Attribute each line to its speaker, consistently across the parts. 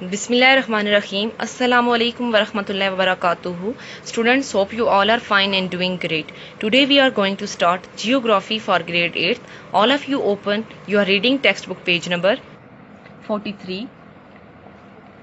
Speaker 1: Bismillahirrahmanirrahim. Assalamu alaikum wa rahmatullahi wa barakatuhu. Students, hope you all are fine and doing great. Today we are going to start Geography for grade 8th. All of you open your reading textbook page number 43.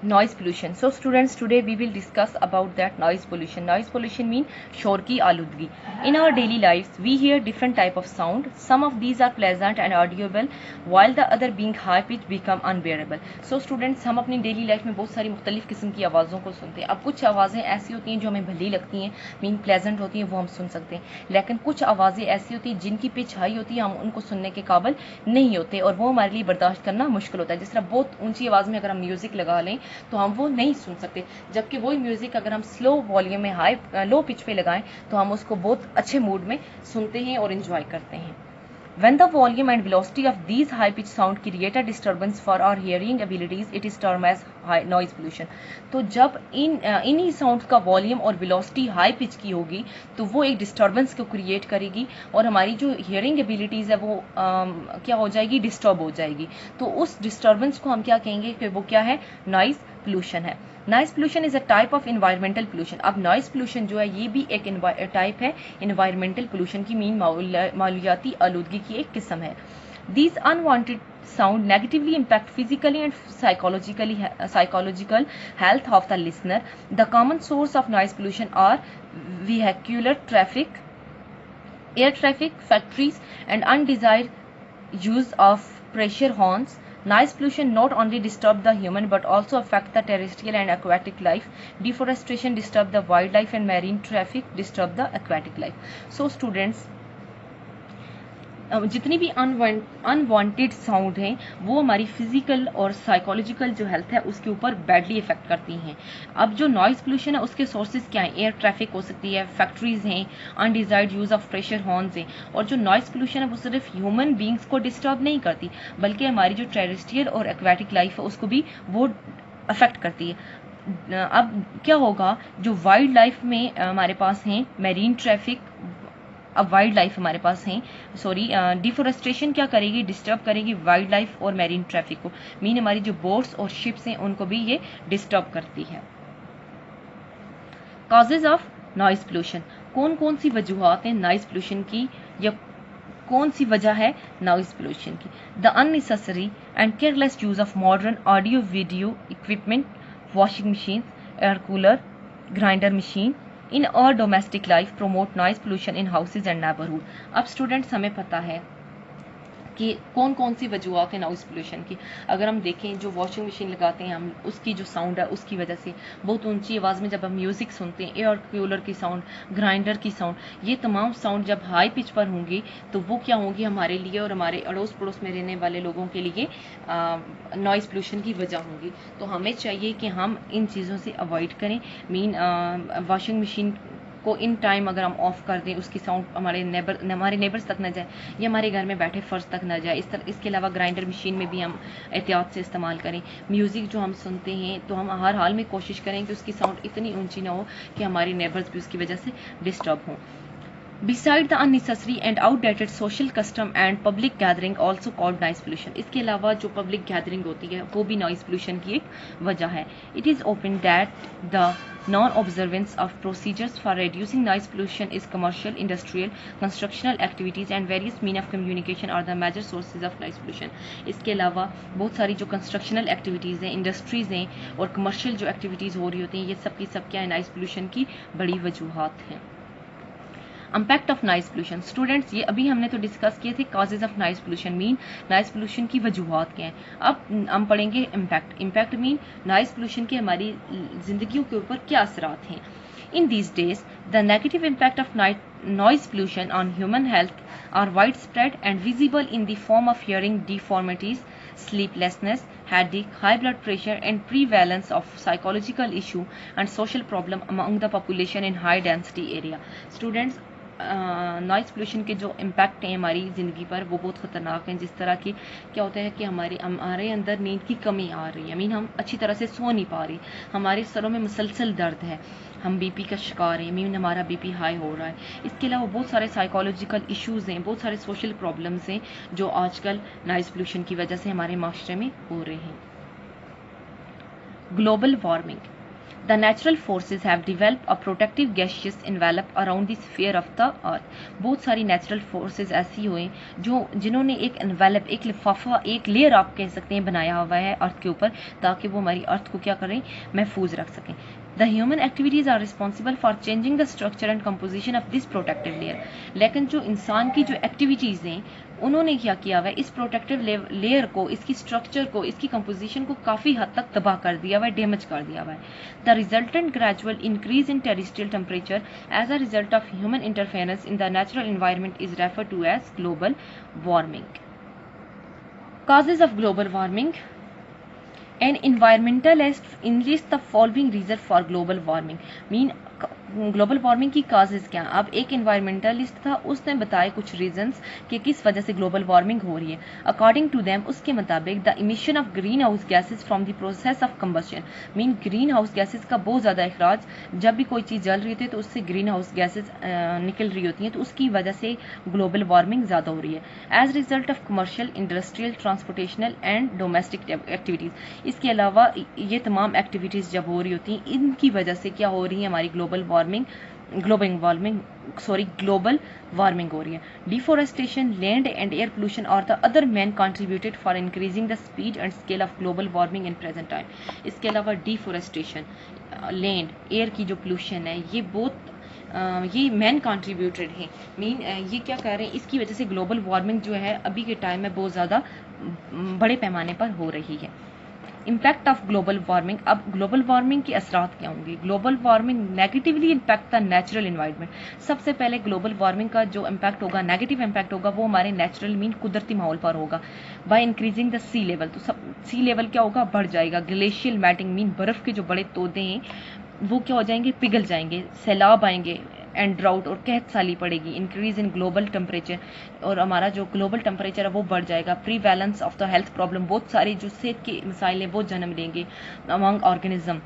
Speaker 1: Noise pollution. So students, today we will discuss about that noise pollution. Noise pollution mean शोर की आलूदगी. In our daily lives we hear different type of sound. Some of these are pleasant and audible while the other being high pitch become unbearable. So students, हम अपनी daily life में बहुत सारी मुख्तलिफ किस्म की आवाज़ों को सुनते हैं. अब कुछ आवाज़ें ऐसी होती हैं जो हमें भली लगती हैं, मीन प्लेजेंट होती हैं, वो हम सुन सकते हैं. लेकिन कुछ आवाज़ें ऐसी होती हैं जिनकी पिच हाई होती है, हम उनको सुनने के काबिल नहीं होते और वो हमारे लिए बर्दाश्त करना मुश्किल होता है. जिस तरह बहुत ऊंची आवाज़ में अगर हम म्यूज़िक लगा लें तो हम वो नहीं सुन सकते, जबकि वही म्यूजिक अगर हम स्लो वॉल्यूम में लो पिच पे लगाएं तो हम उसको बहुत अच्छे मूड में सुनते हैं और एंजॉय करते हैं. When the volume and velocity of these high pitch sound create a disturbance for our hearing abilities, it is termed as high noise pollution. तो जब इन्हीं साउंड का वॉल्यूम और वेलोसिटी हाई पिच की होगी तो वो एक डिस्टर्बेंस को क्रिएट करेगी और हमारी जो हियरिंग एबिलिटीज़ है वो क्या हो जाएगी, डिस्टर्ब हो जाएगी. तो उस डिस्टर्बेंस को हम क्या कहेंगे कि वो क्या है, नॉइज पोल्यूशन है. Noise pollution is a type of environmental pollution. अब नॉइज पोल्यूशन जो है ये भी एक टाइप है इन्वायरमेंटल पोल्यूशन की, मीन माहौलियाती आलूदगी की एक किस्म है. These unwanted sound negatively impact physically and psychological health of the listener. The common source of noise pollution are vehicular traffic, air traffic, factories, and undesired use of pressure horns. Noise pollution not only disturb the human but also affect the terrestrial and aquatic life. Deforestation disturb the wildlife and marine traffic disturb the aquatic life. So students, जितनी भी unwanted sound हैं वो हमारी physical और psychological जो health है उसके ऊपर बैडली इफेक्ट करती हैं. अब जो नॉइज पोल्यूशन है उसके सोर्सेज क्या हैं, एयर ट्रैफिक हो सकती है, फैक्ट्रीज हैं, undesired use of pressure horns हैं. और जो नॉइज पोल्यूशन है वो सिर्फ ह्यूमन बींग्स को डिस्टर्ब नहीं करती बल्कि हमारी जो टेरेस्ट्रियल और एक्वेटिक लाइफ है उसको भी वो अफेक्ट करती है. अब क्या होगा, जो वाइल्ड लाइफ में हमारे पास हैं मैरीन ट्रैफिक, अब वाइल्ड लाइफ हमारे पास है, डिफोरेस्टेशन क्या करेगी, डिस्टर्ब करेगी वाइल्ड लाइफ और मैरीन ट्रैफिक को, मीन हमारी जो बोट्स और शिप्स हैं उनको भी ये डिस्टर्ब करती है. Causes of noise pollution. कौन कौन सी वजूहात हैं नॉइज पोल्यूशन की या कौन सी वजह है नॉइज पोल्यूशन की. The unnecessary and careless use of modern audio video equipment, washing machine, air cooler, grinder machine in our domestic life promote noise pollution in houses and neighborhood. अब students हमें पता है कि कौन कौन सी वजूहत है नॉइज पोल्यूशन की. अगर हम देखें, जो वॉशिंग मशीन लगाते हैं हम, उसकी जो साउंड है उसकी वजह से बहुत ऊंची आवाज़ में जब हम म्यूज़िक सुनते हैं, एयर कूलर की साउंड, ग्राइंडर की साउंड, ये तमाम साउंड जब हाई पिच पर होंगी तो वो क्या होंगी, हमारे लिए और हमारे अड़ोस पड़ोस में रहने वाले लोगों के लिए नॉइज पोल्यूशन की वजह होंगी. तो हमें चाहिए कि हम इन चीज़ों से अवॉइड करें. मीन वॉशिंग मशीन को इन टाइम अगर हम ऑफ कर दें, उसकी साउंड हमारे नेबर्स तक ना जाए या हमारे घर में बैठे फर्श तक ना जाए. इसके अलावा ग्राइंडर मशीन में भी हम एहतियात से इस्तेमाल करें. म्यूज़िक जो हम सुनते हैं तो हम हर हाल में कोशिश करें कि उसकी साउंड इतनी ऊंची ना हो कि हमारी नेबर्स भी उसकी वजह से डिस्टर्ब हों. Beside the unnecessary and outdated social custom and public gathering also called noise pollution. इसके अलावा जो public gathering होती है वो भी noise pollution की एक वजह है. It is open that the non-observance of procedures for reducing noise pollution is commercial, industrial, constructional activities and various means of communication are the major sources of noise pollution. इसके अलावा बहुत सारी जो constructional activities हैं, industries हैं और commercial जो activities हो रही होती हैं, ये सब की सब क्या है, noise pollution की बड़ी वजूहात हैं. Impact of noise pollution. Students, ये अभी हमने तो डिस्कस किए थे causes of noise pollution, mean noise pollution की वजूहात क्या हैं. अब हम पढ़ेंगे impact. Impact mean noise pollution के हमारी जिंदगियों के ऊपर क्या असरात हैं. In these days the negative impact of noise pollution on human health are widespread and visible in the form of hearing deformities, sleeplessness, headache, high blood pressure and prevalence of psychological issue and social problem among the population in high density area. Students, noise pollution के जो impact हैं हमारी ज़िंदगी पर वो बहुत ख़तरनाक हैं. जिस तरह की क्या होता है कि हमारे अंदर नींद की कमी आ रही है, मीन हम अच्छी तरह से सो नहीं पा रही, हमारे सरों में मुसलसल दर्द है, हम बीपी का शिकार हैं, मीन हमारा बीपी हाई हो रहा है. इसके अलावा बहुत सारे साइकोलॉजिकल इश्यूज़ हैं, बहुत सारे सोशल प्रॉब्लम्स हैं जो आजकल नॉइज़ पोल्यूशन की वजह से हमारे माशरे में हो रहे हैं. Global warming. The natural forces have developed a protective gaseous envelope around the sphere of the earth. बहुत सारी नेचुरल फोर्सेस ऐसी हुई जो जिन्होंने एक एनवेलप, एक लिफाफा, एक लेयर आप कह सकते हैं बनाया हुआ है अर्थ के ऊपर, ताकि वो हमारी अर्थ को क्या करें, महफूज रख सकें. The human activities are responsible for changing the structure and composition of this protective layer. लेकिन जो इंसान की जो एक्टिविटीज़ हैं उन्होंने क्या किया हुआ है, इस प्रोटेक्टिव लेयर को, इसकी स्ट्रक्चर को, इसकी कंपोजिशन को काफ़ी हद तक तबाह कर दिया हुआ है, डैमेज कर दिया हुआ है. The resultant gradual increase in terrestrial temperature as a result of human interference in the natural environment is refer to as global warming. Causes of global warming. An environmentalist enlists the following reason for global warming. Mean global warming की causes क्या. अब एक environmentalist था, उसने बताए कुछ reasons कि किस वजह से ग्लोबल वार्मिंग हो रही है. अकॉर्डिंग टू देम, उसके मुताबिक the emission of green house gases from the process of combustion. Mean green house gases का बहुत ज़्यादा अखराज, जब भी कोई चीज़ जल रही होती है तो उससे ग्रीन हाउस गैसेज निकल रही होती हैं, तो उसकी वजह से ग्लोबल वार्मिंग ज़्यादा हो रही है. As result of commercial, industrial, transportational and domestic activities. इसके अलावा ये तमाम एक्टिविटीज़ जब हो रही होती हैं, इनकी वजह से क्या हो रही है, हमारी ग्लोबल वार्मिंग हो रही है. Deforestation, land and air pollution और the other main contributed for increasing the speed and scale of global warming in present time. इसके अलावा डिफोरेस्टेशन, लैंड, एयर की जो पोल्यूशन है, ये बहुत ये मैन कंट्रीब्यूटेड है. मीन ये क्या कर रहे हैं, इसकी वजह से ग्लोबल वार्मिंग जो है अभी के टाइम में बहुत ज़्यादा बड़े पैमाने पर हो रही है. Impact of global warming. अब ग्लोबल वार्मिंग के असरात क्या होंगे. Global warming negatively impact the natural environment. सबसे पहले ग्लोबल वार्मिंग का जो इम्पैक्ट होगा, नेगेटिव इम्पैक्ट होगा, वो हमारे नेचुरल मीन कुदरती माहौल पर होगा. By increasing the sea level. तो सी लेवल क्या होगा, बढ़ जाएगा. ग्लेशियल मेल्टिंग मीन बर्फ के जो बड़े तोदे हैं वो क्या हो जाएंगे, पिघल जाएंगे. सैलाब आएंगे एंड ड्राउट और कहत साली पड़ेगी. इंक्रीज इन ग्लोबल टेम्परेचर, और हमारा जो ग्लोबल टेम्परेचर है वो बढ़ जाएगा. प्रीवैलेंस ऑफ द हेल्थ प्रॉब्लम, बहुत सारी जो सेहत के मसाइल हैं वो जन्म लेंगे among organism.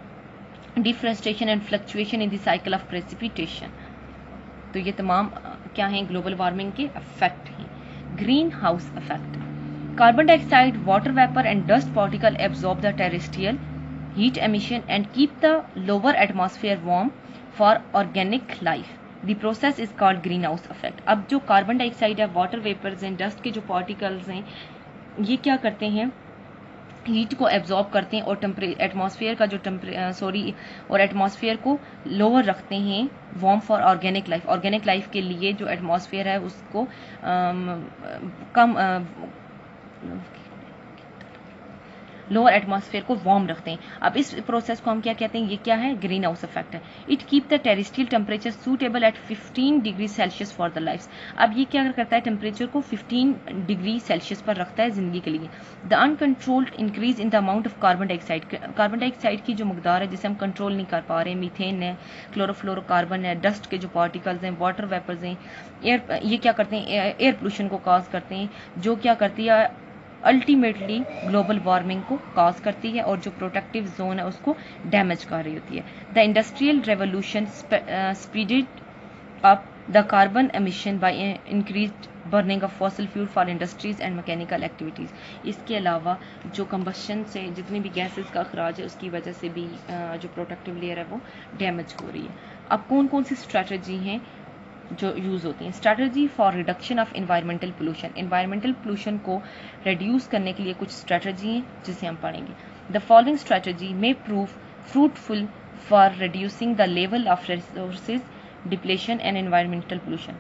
Speaker 1: Deforestation and fluctuation in the cycle of precipitation. तो ये तमाम क्या हैं, ग्लोबल वार्मिंग के इफेक्ट हैं. Greenhouse effect. Carbon dioxide, water vapour and dust particle absorb the terrestrial heat emission and keep the lower atmosphere warm for organic life. The process is called greenhouse effect. अब जो carbon dioxide है, water vapours हैं, dust के जो particles हैं, ये क्या करते हैं, हीट को एब्जॉर्ब करते हैं और एटमॉस्फेयर का जो और एटमॉस्फेयर को लोअर रखते हैं, warm for organic life. Organic life के लिए जो एटमॉस्फेयर है उसको कम लोअर एटमॉस्फेयर को वार्म रखते हैं. अब इस प्रोसेस को हम क्या कहते हैं, ये क्या है, ग्रीन हाउस इफेक्ट है. It keep the terrestrial temperature suitable at 15 degree Celsius for the life. अब ये क्या करता है, टेम्परेचर को 15 डिग्री सेल्सियस पर रखता है जिंदगी के लिए. The uncontrolled increase in the amount of carbon dioxide. Carbon dioxide की जो मकदार है जिसे हम कंट्रोल नहीं कर पा रहे, मीथेन है, क्लोरोफ्लोरोकार्बन है, डस्ट के जो पार्टिकल्स हैं, वाटर वेपर्स हैं, एयर, ये क्या करते हैं, एयर पोल्यूशन को कॉज करते हैं, जो क्या करती है, अल्टीमेटली ग्लोबल वार्मिंग को कॉज करती है और जो प्रोटेक्टिव जोन है उसको डैमेज कर रही होती है. The industrial revolution speeded up the carbon emission by increased burning of fossil fuel for industries and mechanical activities. इसके अलावा जो कंबशन से जितनी भी गैसेस का अखराज है उसकी वजह से भी जो प्रोटेक्टिव लेयर है वो डैमेज हो रही है. अब कौन कौन सी स्ट्रैटेजी हैं जो यूज़ होती हैं. Strategy for reduction of environmental pollution. Environmental pollution को रिड्यूस करने के लिए कुछ स्ट्रैटेजी हैं जिसे हम पढ़ेंगे. The following strategy may prove fruitful for reducing the level of resources depletion and environmental pollution.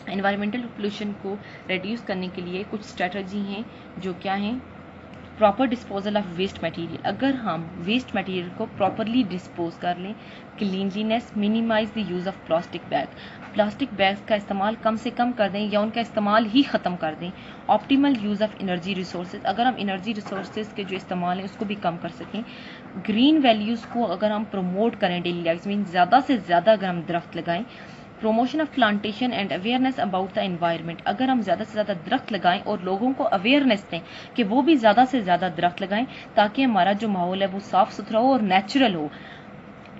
Speaker 1: Environmental pollution को रिड्यूस करने के लिए कुछ स्ट्रैटेजी हैं जो क्या हैं. Proper disposal of waste material. अगर हम वेस्ट मटेरियल को प्रॉपरली डिस्पोज कर लें. Cleanliness, minimize the use of plastic bag. Plastic bags का इस्तेमाल कम से कम कर दें या उनका इस्तेमाल ही ख़त्म कर दें. Optimal use of energy resources. अगर हम एनर्जी रिसोर्सेज के जो इस्तेमाल है उसको भी कम कर सकें. ग्रीन वैल्यूज़ को अगर हम प्रमोट करें डेली लाइफ में, ज़्यादा से ज़्यादा अगर हम दरख्त लगाएं. Promotion of plantation and awareness about the environment. अगर हम ज़्यादा से ज़्यादा दरख्त लगाएं और लोगों को अवेयरनेस दें कि वो भी ज़्यादा से ज़्यादा दरख्त लगाएं ताकि हमारा जो माहौल है वो साफ़ सुथरा हो और नेचुरल हो.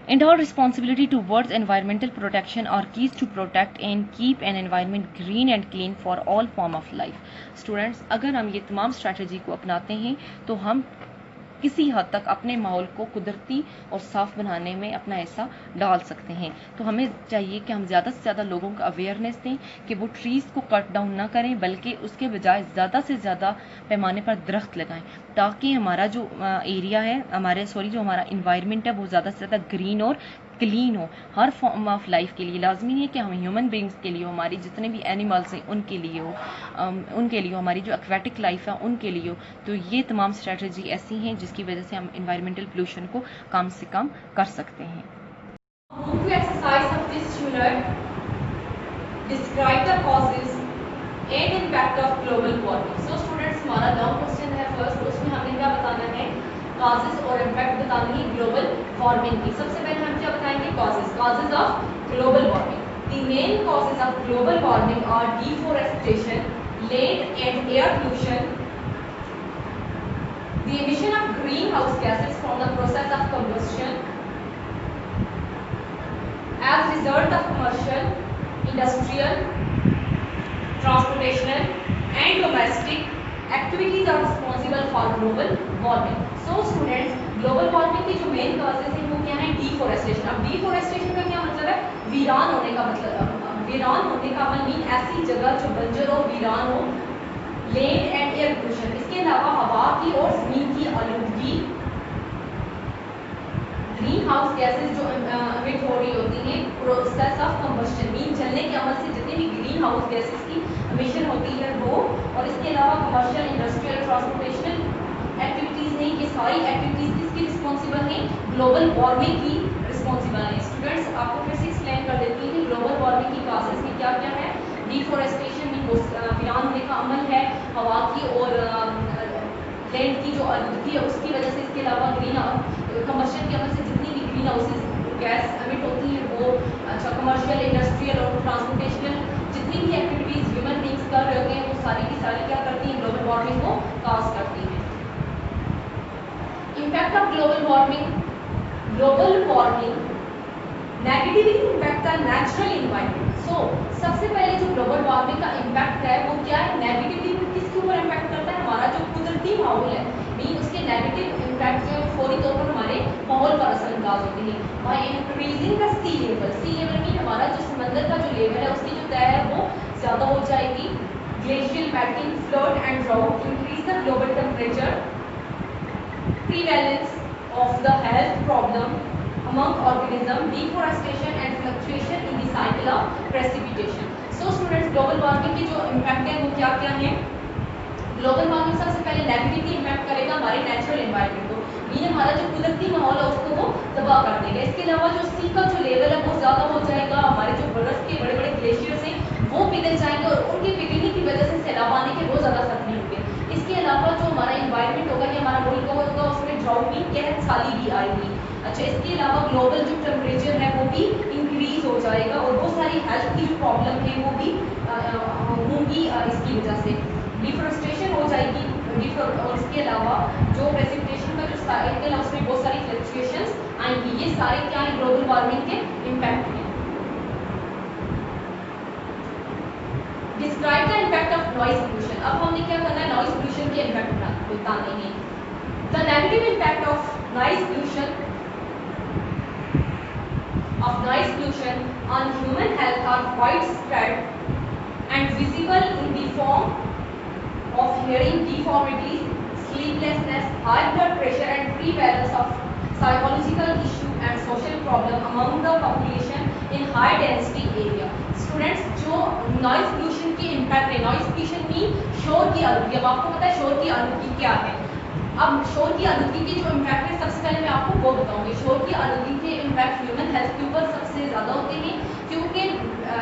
Speaker 1: And our responsibility towards environmental protection are keys to protect and keep an environment green and clean for all form of life. Students, अगर हम ये तमाम स्ट्रैटेजी को अपनाते हैं तो हम किसी हद तक अपने माहौल को कुदरती और साफ बनाने में अपना हिस्सा डाल सकते हैं। तो हमें चाहिए कि हम ज़्यादा से ज़्यादा लोगों को अवेयरनेस दें कि वो ट्रीज़ को कट डाउन ना करें, बल्कि उसके बजाय ज़्यादा से ज़्यादा पैमाने पर दरख्त लगाएं, ताकि हमारा जो एरिया है, जो हमारा इन्वायरमेंट है, वो ज़्यादा से ज़्यादा ग्रीन और क्लीन हो। हर फॉर्म ऑफ लाइफ के लिए लाजमी है कि हम ह्यूमन बींग्स के लिए हो, हमारी जितने भी एनिमल्स हैं उनके लिए हो, हमारी जो एक्वेटिक लाइफ है उनके लिए हो। तो ये तमाम स्ट्रेटजी ऐसी हैं जिसकी वजह से हम इन्वायरमेंटल पोल्यूशन को कम से कम कर सकते हैं।
Speaker 2: exercise of this unit, describe the causes and impact of global warming. So students, हमारा लॉन्ग क्वेश्चन है फर्स्ट, उसमें हमने क्या बताना है, causes और impact बतानी है ग्लोबल वार्मिंग की। सबसे पहले हम क्या बताएंगे, causes of global warming. The main causes of global warming are deforestation, land and air pollution, the emission of greenhouse gases from the process of combustion as result of commercial, industrial, transportational and domestic activities are responsible for global warming. So students, global warming की जो main causes हैं वो क्या है, deforestation. अब deforestation का क्या मतलब है, वीरान होने का मतलब, वीरान होने का मतलब मीन ऐसी जगह जो बंजर हो, वीरान हो। लैंड एंड एयर पोल्यूशन, इसके अलावा हवा की और जमीन की आलूदगी, ग्रीन हाउस गैसेज जो एमिट हो रही होती हैं, प्रोसेस ऑफ कंबस्शन मीन जलने के अमल से जितनी भी ग्रीन हाउस गैसेज की एमिशन होती है वो, और इसके अलावा कमर्शियल, इंडस्ट्रियल, ट्रांसपोर्टेशनल एक्टिविटीज हैं, ये सारी एक्टिविटीज किसकी रिस्पॉन्सिबल हैं, ग्लोबल वार्मिंग की रिस्पॉन्सिबल है। स्टूडेंट्स, आपको फिर से एक्सप्लेन कर देती हूँ कि ग्लोबल वार्मिंग की काजेज में क्या क्या है। डिफोरेस्टेशन में वीरान होने का अमल है, हवा की और लैंड की जो आलूदगी है उसकी वजह से, इसके अलावा ग्रीन कमर्शियल के अमल से जितनी भी ग्रीन हाउसेज गैस एमिट होती है वो, अच्छा कमर्शियल, इंडस्ट्रियल और ट्रांसपोर्टेशनल जितनी भी एक्टिविटीज ह्यूमन बींग्स कर रहे होते हैं वो सारी की सारी क्या करती हैं, ग्लोबल वार्मिंग को काज करती हैं। Impact of global warming, global warming negatively impact the natural environment. So सबसे पहले जो ग्लोबल वार्मिंग का इम्पैक्ट है वो क्या है, नेगेटिवली किसके ऊपर इम्पैक्ट करता है, हमारा जो कुदरती माहौल है, मीन उसके नेगेटिव इम्पैक्ट जो फौरी तौर पर हमारे माहौल पर असरअंदाज होते हैं। By increasing the sea level mean हमारा जो समंदर का जो लेवल है उसकी जो तय है वो ज़्यादा हो जाएगी। Glacial melting, flood and drought, increase the global temperature, prevalence of the health problem among organism, deforestation and fluctuation in the cycle of precipitation. So students, global warming की जो impact है वो क्या क्या है। ग्लोबल वार्मिंग सबसे पहले negatively impact करेगा हमारे नेचुरल एनवायरनमेंट को, मीन हमारा जो कुदरती माहौल है उसको वो तबाह कर देगा। इसके अलावा जो सी का जो लेवल है वो ज़्यादा हो जाएगा, हमारे जो बर्फ के बड़े बड़े ग्लेशियर्स हैं वो पिघल जाएंगे और उनके पिघलने की वजह से सैलाब आने के बहुत ज़्यादा खतरे होंगे। इसके अलावा जो हमारा इन्वायरमेंट होगा, ये हमारा मुल्क होगा, उसमें ड्राउट मीन कहत साली भी आएगी। अच्छा, इसके अलावा ग्लोबल जो टेम्परेचर है वो भी इंक्रीज हो जाएगा और बहुत सारी हेल्थ की जो प्रॉब्लम है वो भी होंगी इसकी वजह से। डिफोरेस्टेशन हो जाएगी, और इसके अलावा जो प्रेसिपिटेशन का जो साइकिल है उसमें बहुत सारी फ्लक्चुएशंस आएंगी। ये सारे क्या है, ग्लोबल वार्मिंग के इम्पैक्ट हैं। Describe the impact of noise pollution. अब हमने क्या करना है, नॉइज पोल्यूशन के इम्पैक्ट बताने हैं। The negative impact of noise pollution on human health are widespread and visible in the form of hearing deformities, sleeplessness, high blood pressure and prevalence of psychological issue and social problem among the population in high density area. Students, जो noise pollution के impact है, noise pollution mean शोर की आलूदगी। अब आपको पता है शोर की आलूदगी क्या है। अब शोर की आलूदगी के जो इम्पैक्ट है सबसे पहले मैं आपको वो बताऊंगी। शोर की आलूदगी के इम्पैक्ट ह्यूमन हेल्थ के ऊपर सबसे ज़्यादा होते हैं, क्योंकि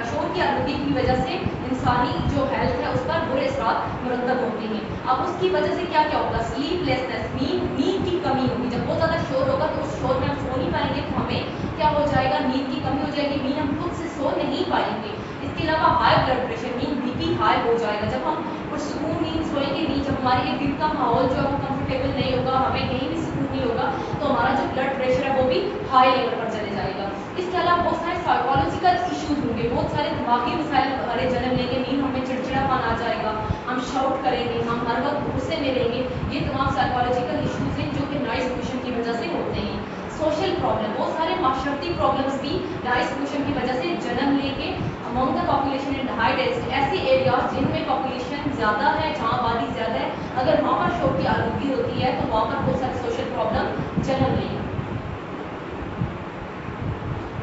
Speaker 2: शोर की आलूदगी की वजह से इंसानी जो हेल्थ है उस पर बुरे असर मुरतब होते हैं। अब उसकी वजह से क्या क्या होगा, स्लीपलेसनेस मीन नींद की कमी होगी। जब बहुत ज़्यादा शोर होगा तो उस शोर में हम सो नहीं पाएंगे तो हमें क्या हो जाएगा, नींद की कमी हो जाएगी, मीन हम खुद से सो नहीं पाएंगे। इसके अलावा high blood pressure mean BP high हो जाएगा। जब हम सुकून नींद सोएंगे नहीं, जब हमारे दिल का माहौल जो है वो कंफर्टेबल नहीं होगा, हमें कहीं भी सुकून नहीं होगा, तो हमारा जो ब्लड प्रेशर है वो भी हाई लेवल पर चले जाएगा। इसके अलावा बहुत सारे साइकोलॉजिकल इश्यूज होंगे, बहुत सारे दिमागी मसाइल हमारे जन्म लेंगे, मीन हमें चिड़चिड़ापन आ जाएगा, हम शाउट करेंगे, हम हर वक्त गुस्से में रहेंगे। ये तमाम साइकोलॉजिकल इश्यूज हैं जो कि नॉइज पोल्यूशन की वजह से होते हैं। सोशल प्रॉब्लम, बहुत सारे माशरती प्रॉब्लम्स भी नॉइज पोल्यूशन की वजह से जन्म लेके among the population in high density, ऐसे एरियाज जिनमें पॉपुलेशन ज़्यादा है, जहाँ आबादी ज़्यादा है, अगर वहाँ पर शोर की आलूगी होती है तो वहाँ पर बहुत सारे सोशल प्रॉब्लम जन्म लेंगे।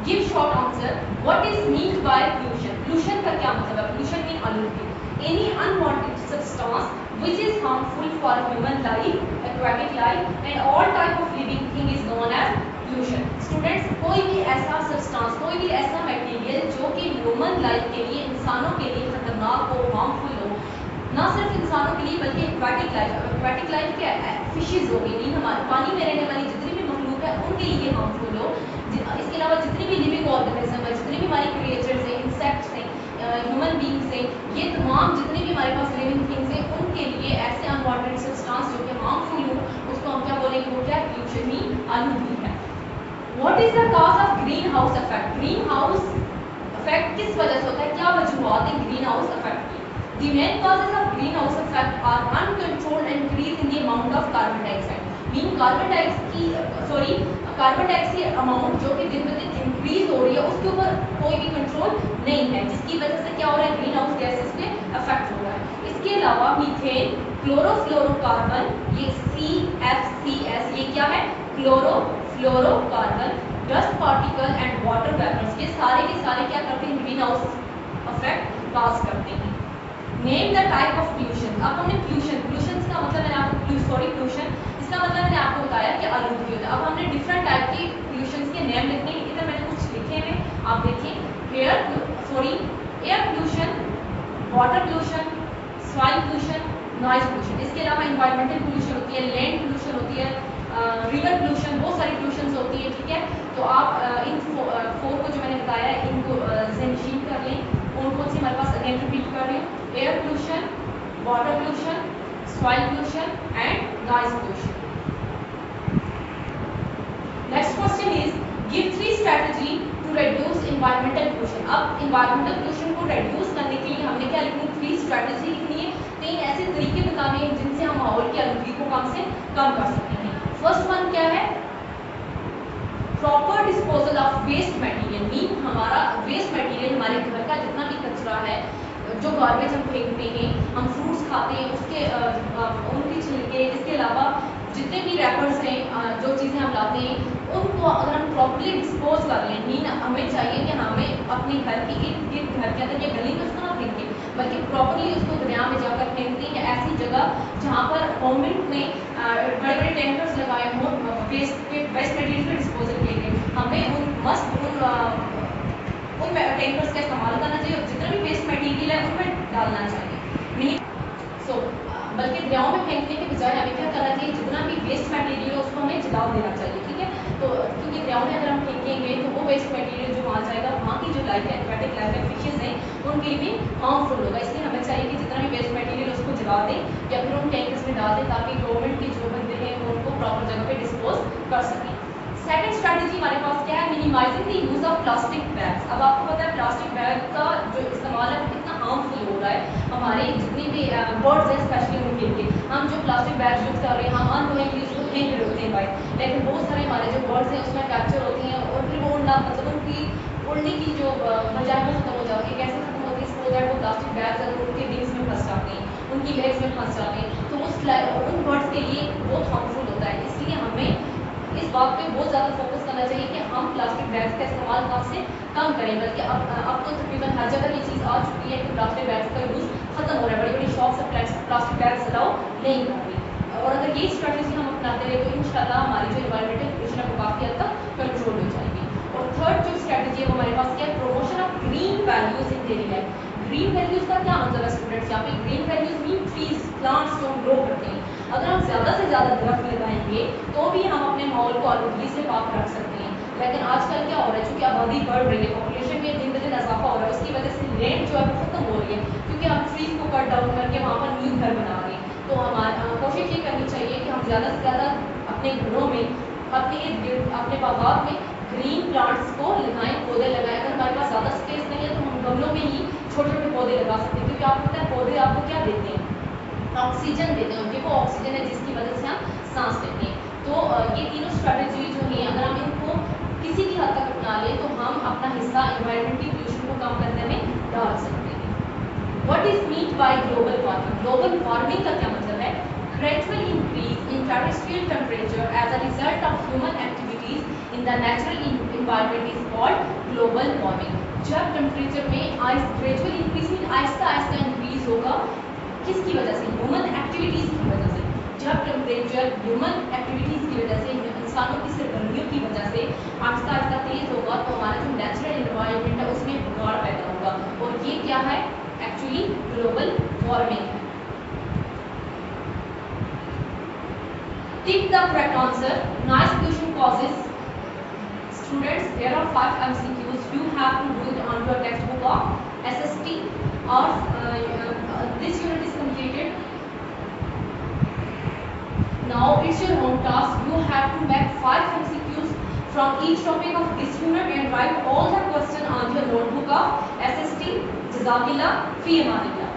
Speaker 2: Give short answer, what is mean by pollution? Pollution का क्या मतलब है? पोल्यूशन मीन आलूगी, any unwanted substance which is harmful for human life, aquatic life and all type of living thing is known as pollution. Students, कोई भी ऐसा substance, कोई भी ऐसा मटेरियल जो कि ह्यूमन लाइफ के लिए, इंसानों के लिए खतरनाक हो, हार्मफुल हो, ना सिर्फ इंसानों के लिए बल्कि एक्वाटिक लाइफ क्या है? फिशेज हो गई, हमारे पानी में रहने वाली जितनी भी मखलूक है उनके लिए हार्मफुल हो। इसके अलावा जितनी भी लिविंग ऑर्गेनिज्म है, जितनी भी हमारी क्रिएचर्स हैं, इंसेक्ट्स हैं, ह्यूमन बींग्स हैं, ये तमाम जितनी भी हमारे पास लिविंग थिंग्स हैं उनके लिए ऐसे अनवांटेड सब्सटेंस जो कि हार्मफुल हो, उसको हम क्या बोलेंगे? वो क्या? पोल्यूशन ही आलूगी है। What is the cause of green house effect? Green house effect किस वजह से होता है? क्या वजूहत है ग्रीन हाउस इफेक्ट की? The main causes of greenhouse effect are uncontrolled increase in the amount of carbon dioxide. Mean carbon dioxide की अमाउंट जो कि दिन ब दिन इंक्रीज हो रही है, उसके ऊपर कोई भी कंट्रोल नहीं है, जिसकी वजह से क्या हो रहा है? ग्रीन हाउस गैसेस पे अफेक्ट हो रहा है। इसके अलावा मीथेन, क्लोरोफ्लोरोकार्बन, ये CFCS, ये क्या है? Chlorofluorocarbon, dust particle and water vapours, ये सारे के सारे क्या करते हैं? ग्रीन हाउस इफेक्ट काज करते हैं। Name the type of pollution. अब हमने पोल्यूशन का मतलब मैंने आपको पोल्यूशन इसका मतलब मैंने आपको बताया कि आलूगी होता है। अब हमने डिफरेंट टाइप की पोल्यूशन के नेम लिखने हैं। इधर मैंने कुछ लिखे हैं, आप देखिए। Air pollution, water pollution, soil pollution, noise pollution. इसके अलावा एनवायरमेंटल पोल्यूशन होती है, लैंड पोल्यूशन होती है, रिवर पोल्यूशन, बहुत सारी पोल्यूशन होती है, ठीक है। तो आप इन फोर को जो मैंने बताया है इनको ज़हनशीन कर लें। कौन सी हमारे पास अगेन रिपीट कर रही हूँ? Air pollution, water pollution, soil pollution and noise pollution. Next question is give 3 strategy to reduce environmental pollution. अब एनवायरमेंटल पोल्यूशन को रिड्यूस करने के लिए हमने क्या लिखनी? 3 स्ट्रेटजी लिखनी है। 3 ऐसे तरीके बताने हैं जिनसे हम माहौल की आलूगी को कम से कम कर सकते हैं। फर्स्ट वन क्या है? Proper disposal of waste material. Mean हमारा वेस्ट मटेरियल, हमारे घर का जितना भी कचरा है, जो गार्बेज हम फेंकते हैं, हम फ्रूट्स खाते हैं उसके उनके छिलके, इसके अलावा जितने भी रैपर्स हैं, जो चीज़ें हम लाते हैं उनको अगर हम प्रॉपर्ली डिस्पोज कर लें, मीन हमें चाहिए कि हमें अपने घर के इर्द गिर्द, घर के अंदर या गली में उसको ना फेंकें, बल्कि प्रॉपर्ली उसको दरिया में जाकर फेंकते हैं, या ऐसी जगह जहाँ पर गवर्नमेंट ने बड़े बड़े टैंकर्स लगाए हों वेस्ट मटेरियल के डिस्पोजल के लिए। हमें उन टैंकर्स का इस्तेमाल करना चाहिए और जितना भी वेस्ट मटेरियल है उनमें डालना चाहिए। बल्कि दरियाओं में फेंकने के बजाय हमें क्या करना चाहिए? जितना भी वेस्ट मटेरियल है उसको हमें जला देना चाहिए, ठीक है। तो क्योंकि दरियाओं में अगर हम फेंकेंगे तो वो वेस्ट मटेरियल जो वहाँ जाएगा, वहाँ की जो लाइफ है, एक्वाटिक लाइफ है, फिशेज हैं, उनके लिए भी हार्मफुल होगा। इसलिए हमें चाहिए कि जितना भी वेस्ट मटेरियल उसको जला दें या फिर उन टैंकर्स में डाल दें, ताकि गवर्नमेंट के जो बंदे हैं वो उनको प्रॉपर जगह पे डिस्पोज कर सकें। सेकंड स्ट्रैटेजी हमारे पास क्या है? Minimizing the use of plastic bags. अब आपको पता है प्लास्टिक बैग का जो इस्तेमाल है वो कितना हार्मफुल हो रहा है हमारे जितनी भी बर्ड्स हैं, स्पेशली उनके लिए। हम जो प्लास्टिक बैग यूज कर रहे हैं, हम अनगोइंगली उसको फेंक रहे होते हैं भाई, लेकिन बहुत सारे हमारे जो बर्ड्स हैं उसमें कैप्चर होती हैं और फिर वो उड़ना, मतलब उनकी उड़ने की जो बजाय वो खत्म हो जाती है। कैसे खत्म होती है? सो दैट वो प्लास्टिक बैग अगर उनके विंग्स में फंस जाते हैं, उनकी लेग्स में फंस जाते हैं, तो उन बर्ड्स के लिए बहुत हार्मफुल होता है। इसलिए हमें इस बात पे बहुत ज़्यादा फोकस करना चाहिए कि हम प्लास्टिक बैग्स का इस्तेमाल कम से कम करें। बल्कि अब तो तकरीबन हर जगह ये चीज़ आ चुकी है कि प्लास्टिक बैग्स का यूज़ खत्म हो रहा है। बड़ी बड़ी शॉप्स से प्लास्टिक बैग्स अलाउ नहीं कर रही, और अगर ये स्ट्रेटेजी हम अपनाते रहे तो इंशाल्लाह हमारी जो इन्वायरमेंटल पोल्यूशन है वो काफ़ी हद तक कंट्रोल हो जाएगी। और थर्ड जो स्ट्रेटेजी है वो हमारे पास क्या है? Promotion of green values in daily life. Green values का क्या मतलब है स्टूडेंट्स? यहाँ पे green values mean trees, plants जो ग्रो करते हैं। अगर हम ज़्यादा से ज़्यादा दरख्त लगाएंगे तो भी हम अपने माहौल को आलूगी से पाक रख सकते हैं। लेकिन आजकल क्या हो रहा है? चूँकि आबादी बढ़ रही है, पॉपुलेशन में दिन ब दिन इजाफा हो रहा है, उसकी वजह से लैंड जो है वो खत्म हो रही है, क्योंकि हम ट्रीज को कट डाउन करके वहाँ पर न्यू घर बना रहे हैं। तो हमारी कोशिश ये करनी चाहिए कि हम ज़्यादा से ज़्यादा अपने घरों में, अपने इर्द गिर्द, अपने बागात में ग्रीन प्लांट्स को लगाएं, पौधे लगाएं। अगर हमारे पास ज़्यादा स्पेस नहीं है तो हम गमलों में ही छोटे छोटे पौधे लगा सकते हैं, क्योंकि आपको पता है पौधे आपको क्या देते हैं? ऑक्सीजन देते हैं। उनके वो ऑक्सीजन है जिसकी वजह से हम सांस लेते हैं। तो ये तीनों स्ट्रेटजी जो है अगर हम इनको किसी भी हद तक अपना लें तो हम अपना हिस्सा एनवायरमेंटल पोल्यूशन को कम करने में डाल सकते हैं। What is mean by global warming? Global warming का क्या मतलब है? Gradual increase in terrestrial temperature as a result of human activities in the natural environment is called global warming. जब टेम्परेचर में ग्रेजुअल इंक्रीज मीन आहिस्ता आहिस्ता increase होगा, किसकी वजह से? ह्यूमन एक्टिविटीज की वजह से। जब टेम्परेचर ह्यूमन एक्टिविटीज की वजह से, इंसानों की सरगर्मियों की वजह से आहिस्ता आहिस्ता तेज होगा तो हमारा जो नेचुरल एनवायरनमेंट है उसमें बिगाड़ पैदा होगा, और ये क्या है? एक्चुअली ग्लोबल वार्मिंग है। Tick the correct answer. Noise pollution causes. Students, there are 5 MCQs. You have to do it on your textbook of SST, or this unit is completed. Now it's your home task. You have to make 5 MCQs from each topic of this unit and write all the questions on your notebook of SST. Jazakallah, fi amanillah.